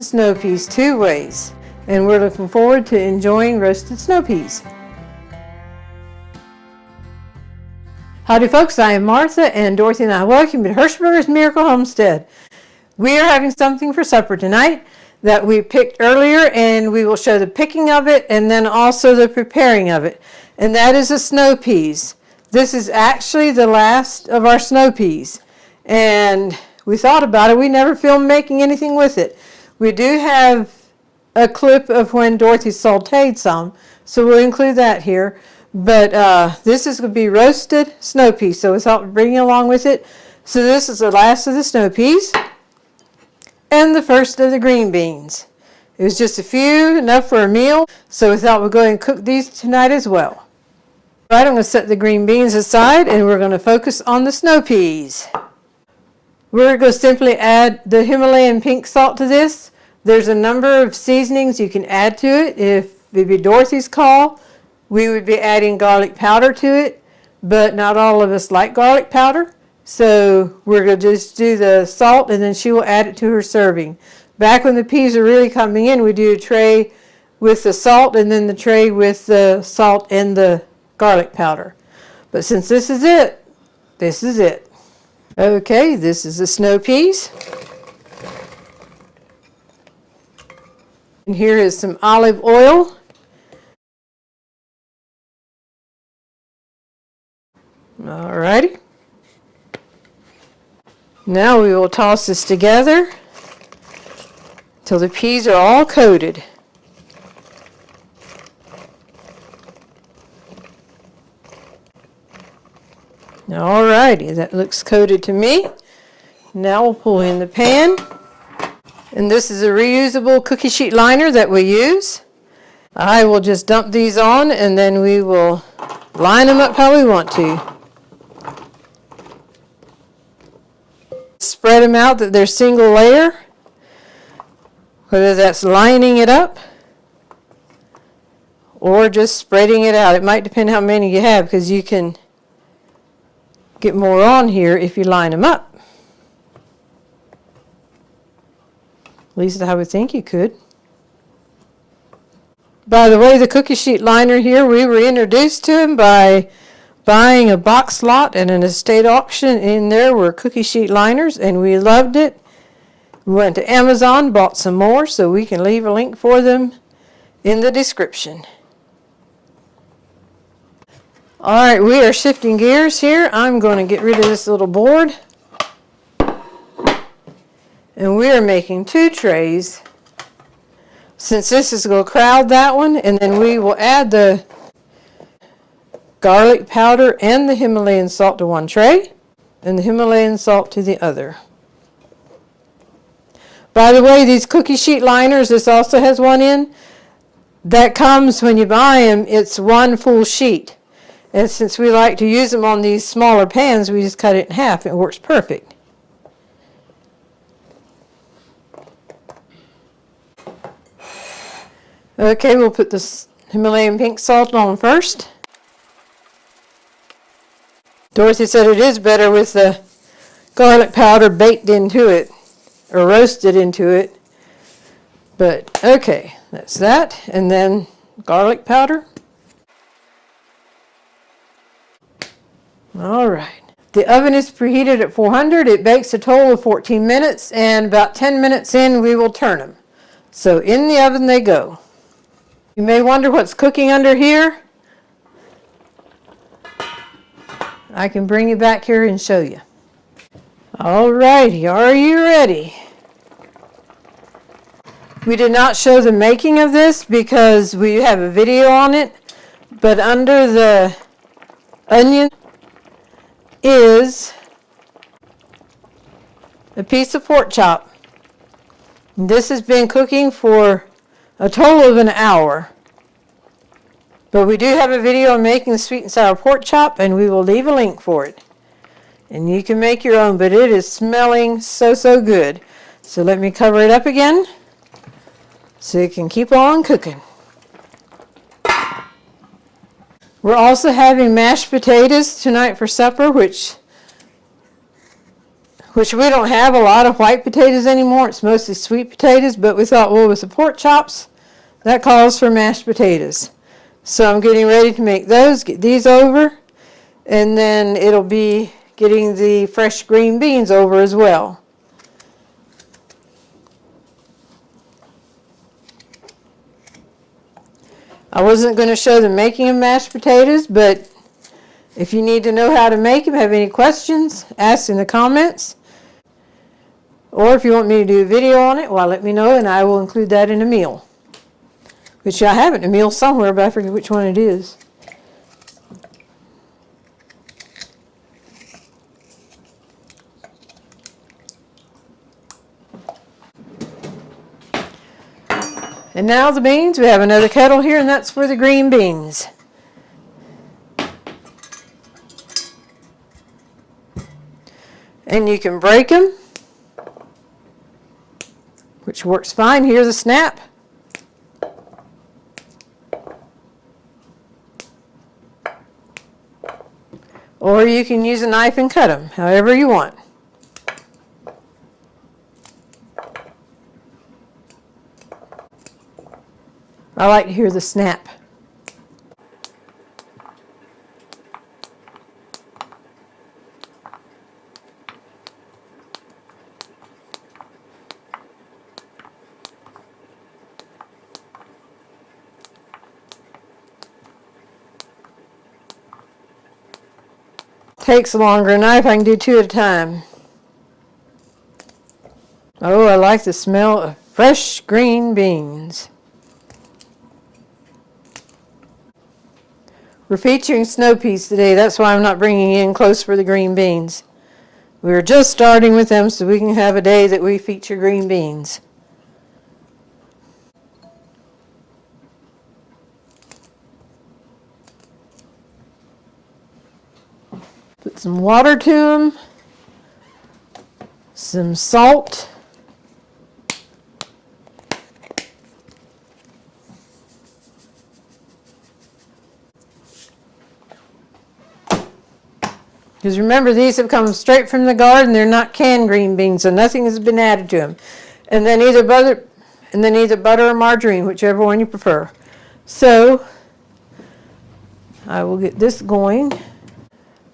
Snow peas two ways, and we're looking forward to enjoying roasted snow peas. Howdy folks, I am Martha, and Dorothy and I welcome you to Hirschberger's Miracle Homestead. We are having something for supper tonight that we picked earlier, and we will show the picking of it and then also the preparing of it, and that is the snow peas. This is actually the last of our snow peas, and we thought about it. We never filmed making anything with it. We do have a clip of when Dorothy sauteed some, so we'll include that here. But this is going to be roasted snow peas, so we thought we'd bring you along with it. So this is the last of the snow peas and the first of the green beans. It was just a few, enough for a meal, so we thought we'd go ahead and cook these tonight as well. All right, I'm going to set the green beans aside, and we're going to focus on the snow peas. We're going to simply add the Himalayan pink salt to this. There's a number of seasonings you can add to it. If it'd be Dorothy's call, we would be adding garlic powder to it, but not all of us like garlic powder. So we're going to just do the salt, and then she will add it to her serving. Back when the peas are really coming in, we do a tray with the salt and then the tray with the salt and the garlic powder. But since this is it, this is it. Okay, this is the snow peas. And here is some olive oil. Alrighty. Now we will toss this together till the peas are all coated. Alrighty, that looks coated to me. Now we'll pull in the pan. And this is a reusable cookie sheet liner that we use. I will just dump these on, and then we will line them up how we want to. Spread them out that they're single layer, whether that's lining it up or just spreading it out. It might depend how many you have, because you can get more on here if you line them up. At least I would think you could. By the way, the cookie sheet liner here, we were introduced to him by buying a box lot at an estate auction. In there were cookie sheet liners, and we loved it. We went to Amazon, bought some more, so we can leave a link for them in the description. All right, we are shifting gears here. I'm going to get rid of this little board. And we are making two trays. Since this is going to crowd that one, and then we will add the garlic powder and the Himalayan salt to one tray, and the Himalayan salt to the other. By the way, these cookie sheet liners, this also has one in. That comes when you buy them, it's one full sheet. And since we like to use them on these smaller pans, we just cut it in half. It works perfect. Okay, we'll put this Himalayan pink salt on first. Dorothy said it is better with the garlic powder baked into it, or roasted into it. But okay, that's that. And then garlic powder. All right. The oven is preheated at 400. It bakes a total of 14 minutes, and about 10 minutes in, we will turn them. So in the oven they go. You may wonder what's cooking under here. I can bring you back here and show you. All righty, are you ready? We did not show the making of this because we have a video on it, but under the onion is a piece of pork chop. This has been cooking for a total of an hour. But we do have a video on making the sweet and sour pork chop, and we will leave a link for it. And you can make your own, but it is smelling so good. So let me cover it up again so it can keep on cooking. We're also having mashed potatoes tonight for supper, which which we don't have a lot of white potatoes anymore. It's mostly sweet potatoes, but we thought, well, with the pork chops, that calls for mashed potatoes. So I'm getting ready to make those, get these over, and then it'll be getting the fresh green beans over as well. I wasn't going to show the making of mashed potatoes, but if you need to know how to make them, have any questions, ask in the comments. Or if you want me to do a video on it, well, let me know and I will include that in a meal. Which I have it in a meal somewhere, but I forget which one it is. And now the beans. We have another kettle here, and that's for the green beans. And you can break them, which works fine. Here's a snap. Or you can use a knife and cut them, however you want. I like to hear the snap. Takes a longer knife. I can do two at a time. Oh, I like the smell of fresh green beans. We're featuring snow peas today. That's why I'm not bringing you in close for the green beans. We're just starting with them so we can have a day that we feature green beans. Put some water to them, some salt, because remember, these have come straight from the garden. They're not canned green beans, so nothing has been added to them. And then either butter or margarine, whichever one you prefer. So I will get this going.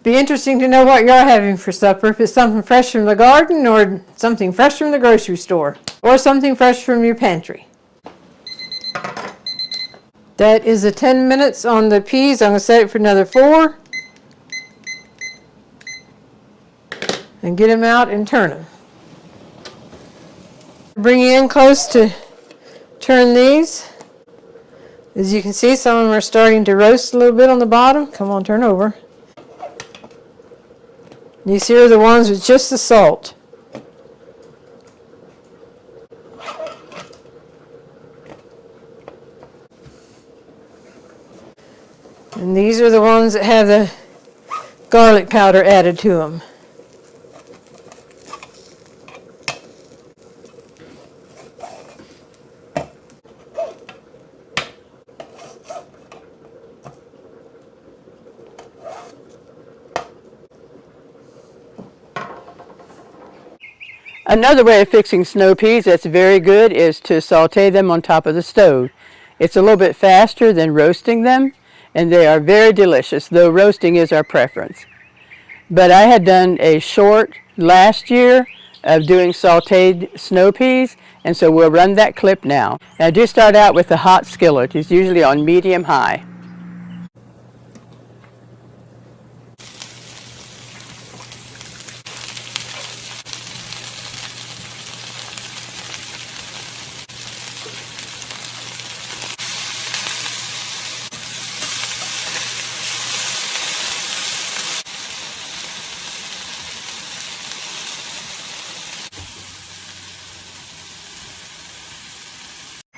Be interesting to know what you're having for supper. If it's something fresh from the garden, or something fresh from the grocery store, or something fresh from your pantry. That is a 10 minutes on the peas. I'm going to set it for another 4. And get them out and turn them. Bring you in close to turn these. As you can see, some of them are starting to roast a little bit on the bottom. Come on, turn over. These here are the ones with just the salt. And these are the ones that have the garlic powder added to them. Another way of fixing snow peas that's very good is to saute them on top of the stove. It's a little bit faster than roasting them, and they are very delicious, though roasting is our preference. But I had done a short last year of doing sauteed snow peas, and so we'll run that clip now. And I do start out with a hot skillet. It's usually on medium-high.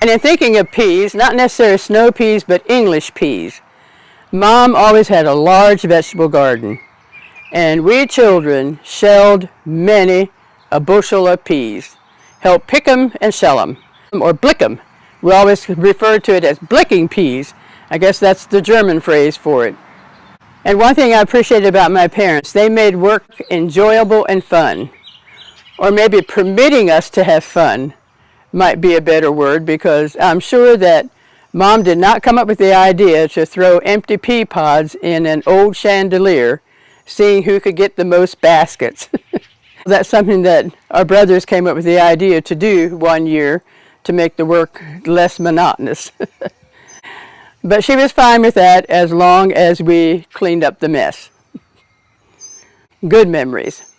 And in thinking of peas, not necessarily snow peas, but English peas, Mom always had a large vegetable garden. And we children shelled a bushel of peas. Helped pick them and shell them, or blick them. We always referred to it as blicking peas. I guess that's the German phrase for it. And one thing I appreciated about my parents, they made work enjoyable and fun. or maybe permitting us to have fun might be a better word, because I'm sure that Mom did not come up with the idea to throw empty pea pods in an old chandelier, seeing who could get the most baskets. That's something that our brothers came up with the idea to do one year to make the work less monotonous. But she was fine with that as long as we cleaned up the mess. Good memories.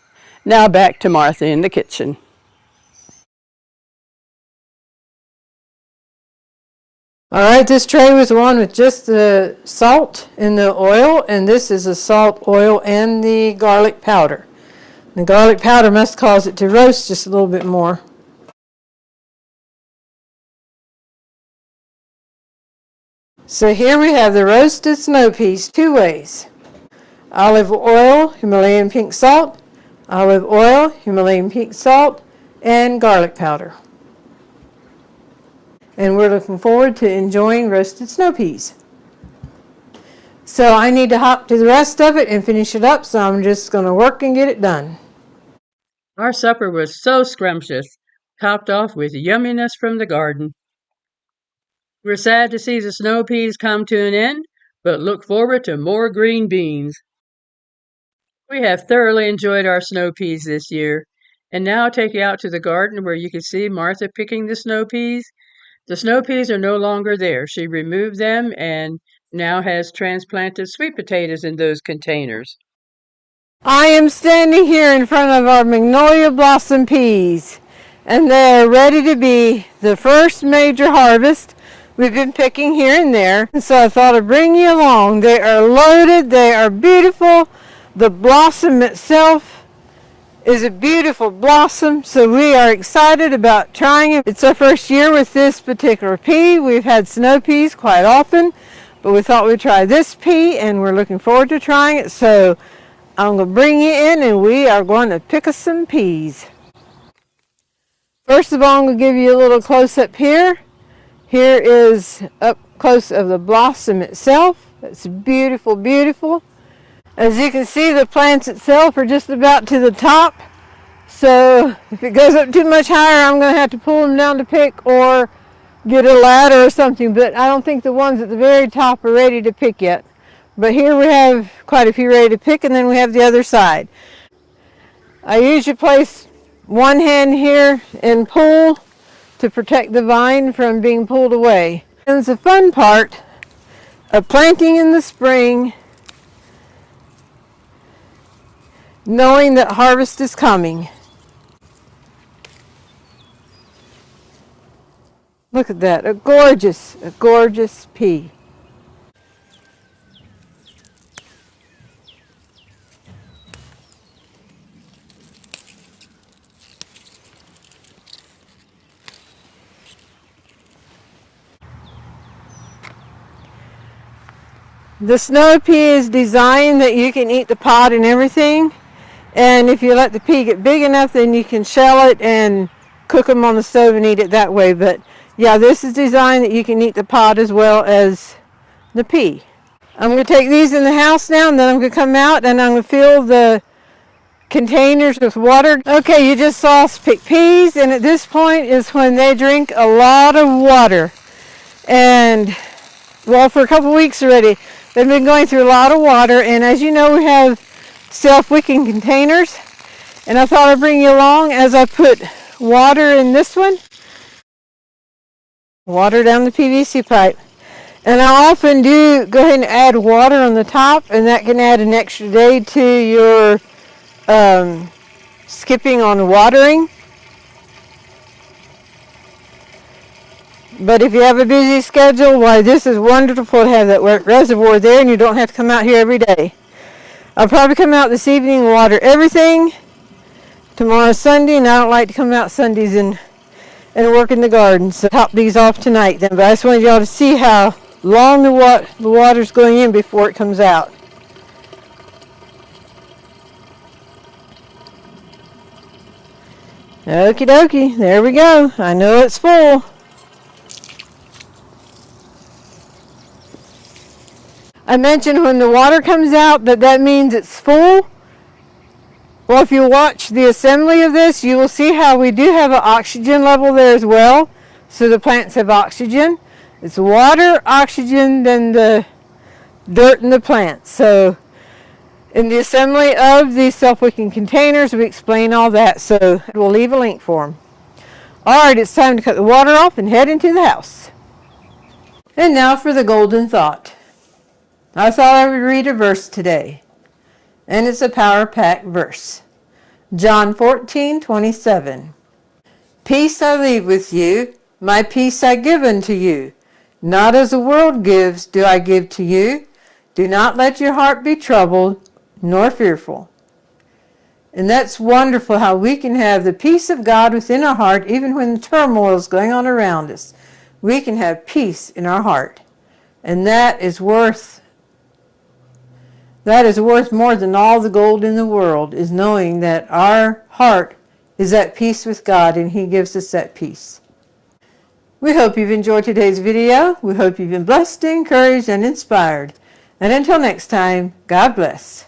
Now back to Martha in the kitchen. All right, this tray was the one with just the salt and the oil, and this is the salt, oil, and the garlic powder. The garlic powder must cause it to roast just a little bit more. So here we have the roasted snow peas two ways. Olive oil, Himalayan pink salt, olive oil, Himalayan pink salt, and garlic powder. And we're looking forward to enjoying roasted snow peas. So I need to hop to the rest of it and finish it up, so I'm just going to work and get it done. Our supper was so scrumptious, topped off with yumminess from the garden. We're sad to see the snow peas come to an end, but look forward to more green beans. We have thoroughly enjoyed our snow peas this year, and now I'll take you out to the garden where you can see Martha picking the snow peas. The snow peas are no longer there. She removed them and now has transplanted sweet potatoes in those containers. I am standing here in front of our magnolia blossom peas, and they're ready to be the first major harvest. We've been picking here and there, and so I thought I'd bring you along. They are loaded, they are beautiful. The blossom itself is a beautiful blossom, so we are excited about trying it. It's our first year with this particular pea. We've had snow peas quite often, but we thought we'd try this pea, and we're looking forward to trying it. So I'm going to bring you in, and we are going to pick us some peas. First of all, I'm going to give you a little close-up here. Here is up close of the blossom itself. It's beautiful, beautiful. As you can see, the plants itself are just about to the top. So if it goes up too much higher, I'm going to have to pull them down to pick or get a ladder or something. But I don't think the ones at the very top are ready to pick yet. But here we have quite a few ready to pick, and then we have the other side. I usually place one hand here and pull to protect the vine from being pulled away. And it's the fun part of planting in the spring, knowing that harvest is coming. Look at that, a gorgeous pea. The snow pea is designed that you can eat the pod and everything. And if you let the pea get big enough, then you can shell it and cook them on the stove and eat it that way. But yeah, this is designed that you can eat the pod as well as the pea. I'm going to take these in the house now, and then I'm going to come out and I'm going to fill the containers with water. Okay, you just saw us pick peas, and at this point is when they drink a lot of water. And well, for a couple weeks already, they've been going through a lot of water, and as you know, we have self-wicking containers, and I thought I'd bring you along as I put water in this one, water down the PVC pipe. And I often do go ahead and add water on the top, and that can add an extra day to your skipping on watering. But if you have a busy schedule, why, this is wonderful to have that reservoir there, and you don't have to come out here every day. I'll probably come out this evening and water everything. Tomorrow's Sunday, and I don't like to come out Sundays and work in the garden, so top these off tonight then. But I just wanted y'all to see how long the water's going in before it comes out. Okie dokie, there we go. I know it's full. I mentioned when the water comes out that means it's full. Well, if you watch the assembly of this, you will see how we do have an oxygen level there as well. So the plants have oxygen. It's water, oxygen, then the dirt in the plants. So in the assembly of these self-wicking containers, we explain all that. So we'll leave a link for them. All right, it's time to cut the water off and head into the house. And now for the golden thought. I thought I would read a verse today. And it's a power-packed verse. John 14:27. Peace I leave with you, my peace I give unto you. Not as the world gives do I give to you. Do not let your heart be troubled, nor fearful. And that's wonderful how we can have the peace of God within our heart, even when the turmoil is going on around us. We can have peace in our heart. And that is worth more than all the gold in the world, is knowing that our heart is at peace with God and He gives us that peace. We hope you've enjoyed today's video. We hope you've been blessed, encouraged, and inspired. And until next time, God bless.